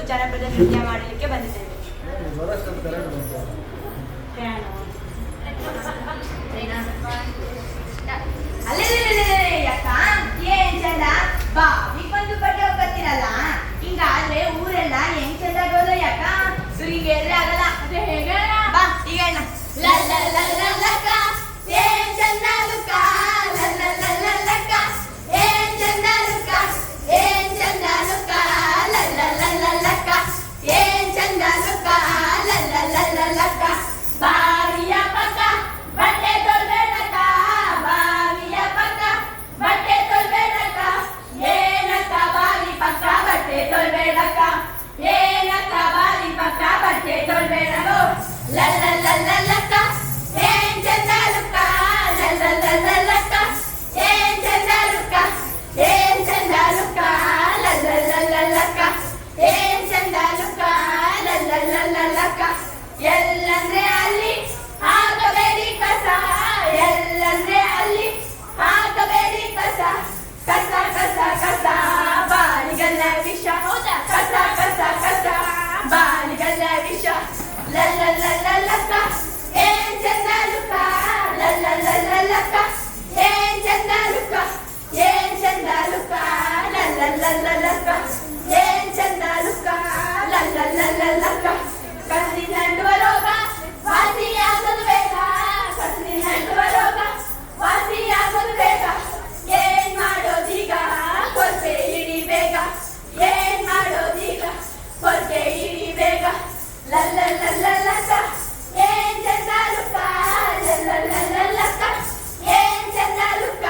ಜನಪದ ನೃತ್ಯ ಮಾಡಲಿಕ್ಕೆ ಬಂದಿದ್ದೇವೆ. ಅಕ್ಕ ಏನ್ ಚಂದ ಬಾ ಒಂದು ಬಟ್ಟೆ ಹೋಗ್ತಿರಲ್ಲ, ಹಿಂಗಾದ್ರೆ ಊರೆಲ್ಲ ಹೆಂಗ್ ಚಂದ ಆಗೋದು ಯಾಕ? ಸುರಿಗೆ ಆಗಲ್ಲ ಅದೇ ಹೇಗೆ ಬಾ ಈಗ ಲಕ್ಕ ಏನ್ ಚಂದ ಲುಕ್ಕ ಲಕ್ಕ ಏನ್ ಚಂದ ಲುಕ್ಕ ಏನ್ ಚಂದ ಲುಕ್ಕ ಲಕ್ಕ ಏನ್ ಚಂದ ಲುಕ್ಕ ಲಕ್ಕ ಬಾವಿಯ ಪಕ್ಕ ಬಟ್ಟೆ ತೊಳ್ಬೇಡಕ್ಕ ಬಾವಿಯ ಪಕ್ಕ ಬಟ್ಟೆ ತೊಳ್ಬೇಡಕ್ಕ ಏನಕ್ಕ ಬಾವಿ ಪಕ್ಕ ಬಟ್ಟೆ ತೊಳ್ಬೇಡಕ್ಕ ಏನಕ್ಕ ಬಾವಿ ಪಕ್ಕ ಬಟ್ಟೆ ತೊಳ್ಬೇಡೋ ಲಕ್ಕ ಏನ್ ಚಂದ ಲುಕ್ಕ ಲಕ್ಕ ಏನ್ ಚಂದ ಲುಕ್ಕ ಏನ್ ಚಂದ ಲುಕ್ಕ ಲಕ್ಕ ಏನ್ ಚಂದ ಲುಕ್ಕ ಲಕ್ಕ ಎಲ್ಲಂದ್ರೆ ಅಲ್ಲಿ ಹಾಕಬೇಡಿ ಕಸ ಎಲ್ಲಂದ್ರೆ ಅಲ್ಲಿ ಹಾಕಬೇಡಿ ಕಸ ಕಸ ಕಸ ಕಸ ಬಾಲಿಗಲ್ಲ ವಿಷ ಹೌದಾ ಕಸ ಕಸ ಕಸ ಬಾಲಿಗಲ್ಲ ವಿಷ ಲಕ್ಕ ಏನ್ ಚಂದ ಲುಕ್ಕ ಲಕ್ಕ ಏನ್ ಚಂದ ಲುಕ್ಕ ಏನ್ ಚಂದ ಲುಕ್ಕ ಲಕ್ಕ ಏನ್ ಚಂದ ಲುಕ್ಕ ಲಕ್ಕ ಕಸಿನ ರೋಗ ವಾಸಿಯಾಗೋದು ಬೇಗ ಕಸಿನ ರೋಗ ವಾಸಿಯಾಗೋದು ಬೇಗ ಏನ್ ಮಾಡೋದೀಗ ಕೊರತೆ ಇಡಿ ಬೇಗ ಏನ್ ಮಾಡೋದೀಗ ಕೊರತೆ ಇಡಿ ಬೇಗ ಲಕ್ಕ ಏನ್ ಚಂದ ಲುಕ್ಕ ಲಕ್ಕ ಏನ್ ಚಂದ ಲುಕ್ಕ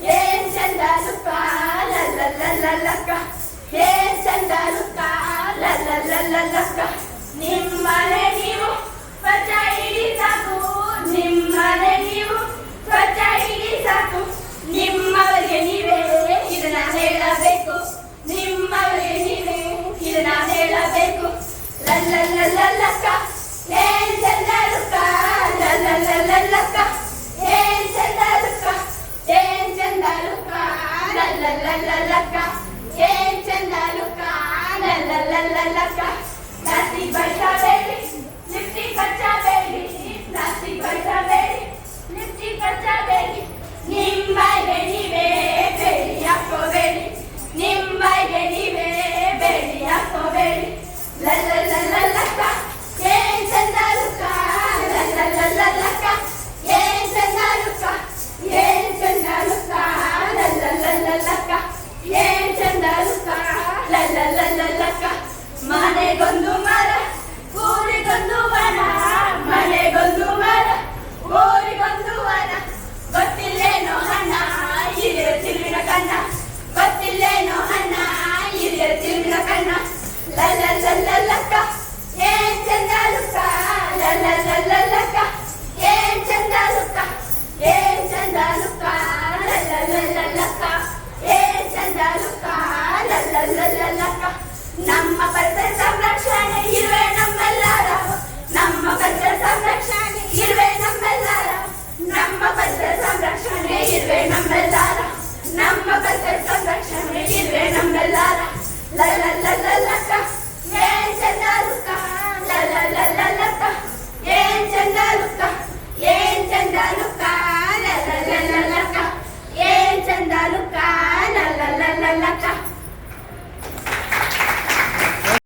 ಏನ್ ಚಂದ ಲುಕ್ಕ ಲಕ್ಕ ಏನ್ ಚಂದ ಲುಕ್ಕ ಲಕ್ಕ ನಿಮ್ಮನೆ ನೀವು ಸ್ವಚ್ಛ ಇಡಿ ಸಾಕು ನಿಮ್ಮನೆ ನೀವು ಸ್ವಚ್ಛ ಇಡಿ ಸಾಕು ನಿಮ್ಮವರಿಗೆ ನೀವೇ ಇದನ್ನ ಹೇಳಬೇಕು ನಿಮ್ಮವರಿಗೆ ನೀವೇ ಇದನ್ನ ಹೇಳಬೇಕು ಲಕ್ಕ ಏನ್ ಚಂದ ಲುಕ್ಕ ಲಕ್ಕ ಏನ್ ಚಂದ ಲುಕ್ಕ ಏನ್ ಚಂದ ಲುಕ್ಕ ಲಕ್ಕ ಏನ್ ಚಂದ ಲುಕ್ಕ ಲಕ್ಕ ಪ್ಲಾಸ್ಟಿಕ್ ಬಳಸಬೇಡಿ ಲಿಪ್ಸ್ಟಿಕ್ ಹಚ್ಚಬೇಡಿ ಪ್ಲಾಸ್ಟಿಕ್ ಬಳಸಬೇಡಿ ಲಿಪ್ಸ್ಟಿಕ್ ಹಚ್ಚಬೇಡಿ ನಿಮ್ಮಗೆ ನೀವೇ ಬೇಡಿ ಹಾಕೋಬೇಡಿ ನಿಮ್ಮಗೆ ನೀವೇ ಬೇಡಿ ಹಾಕೋಬೇಡಿ ಲಕ್ಕ ಏನ್ ಚಂದ ಲುಕ್ಕ ಲಕ್ಕ ಏನ್ ಚಂದ ಲುಕ್ಕ ಏನ್ ಚಂದ ಲುಕ್ಕ ಲಕ್ಕ ಏನ್ ಚಂದ ಲುಕ್ಕ ಲಕ್ಕ ಮನೆಗೊಂದು ಮರ ಊರಿಗೊಂದು ವನ ಮನೆಗೊಂದು ಮರ ಊರಿಗೊಂದು ವನ ಗೊತ್ತಿಲ್ಲೇನೋ ಹಣ ಹಿರಿಯ ತಿರುವಿನ ಕಣ್ಣ ಗೊತ್ತಿಲ್ಲೇನೋ ಹಣ ಹಿರಿಯ ತಿರುವಿನ ಕಣ್ಣ ಲಕ್ಕ ಏನ್ ಚಂದ ಲುಕ್ಕ ಲಕ್ಕ ಏನ್ ಚಂದ ಲುಕ್ಕ ಏನ್ ಚಂದ ಲುಕ್ಕ ಲಕ್ಕ ಏನ್ ಚಂದ ಲುಕ್ಕ ಲಕ್ಕ ನಮ್ಮ ಪರಿಸರ ಸಂರಕ್ಷಣೆ ಇರುವೆ ನಮ್ಮೆಲ್ಲರ ನಮ್ಮ ಪರಿಸರ ಸಂರಕ್ಷಣೆ ಇರುವೆ ನಮ್ಮೆಲ್ಲರ ನಮ್ಮ ಪರಿಸರ ಸಂರಕ್ಷಣೆ ಇರುವೆ ನಮ್ಮೆಲ್ಲರ ನಮ್ಮ ಪರಿಸರ ಸಂರಕ್ಷಣೆ ಇರುವೆ ನಮ್ಮೆಲ್ಲರ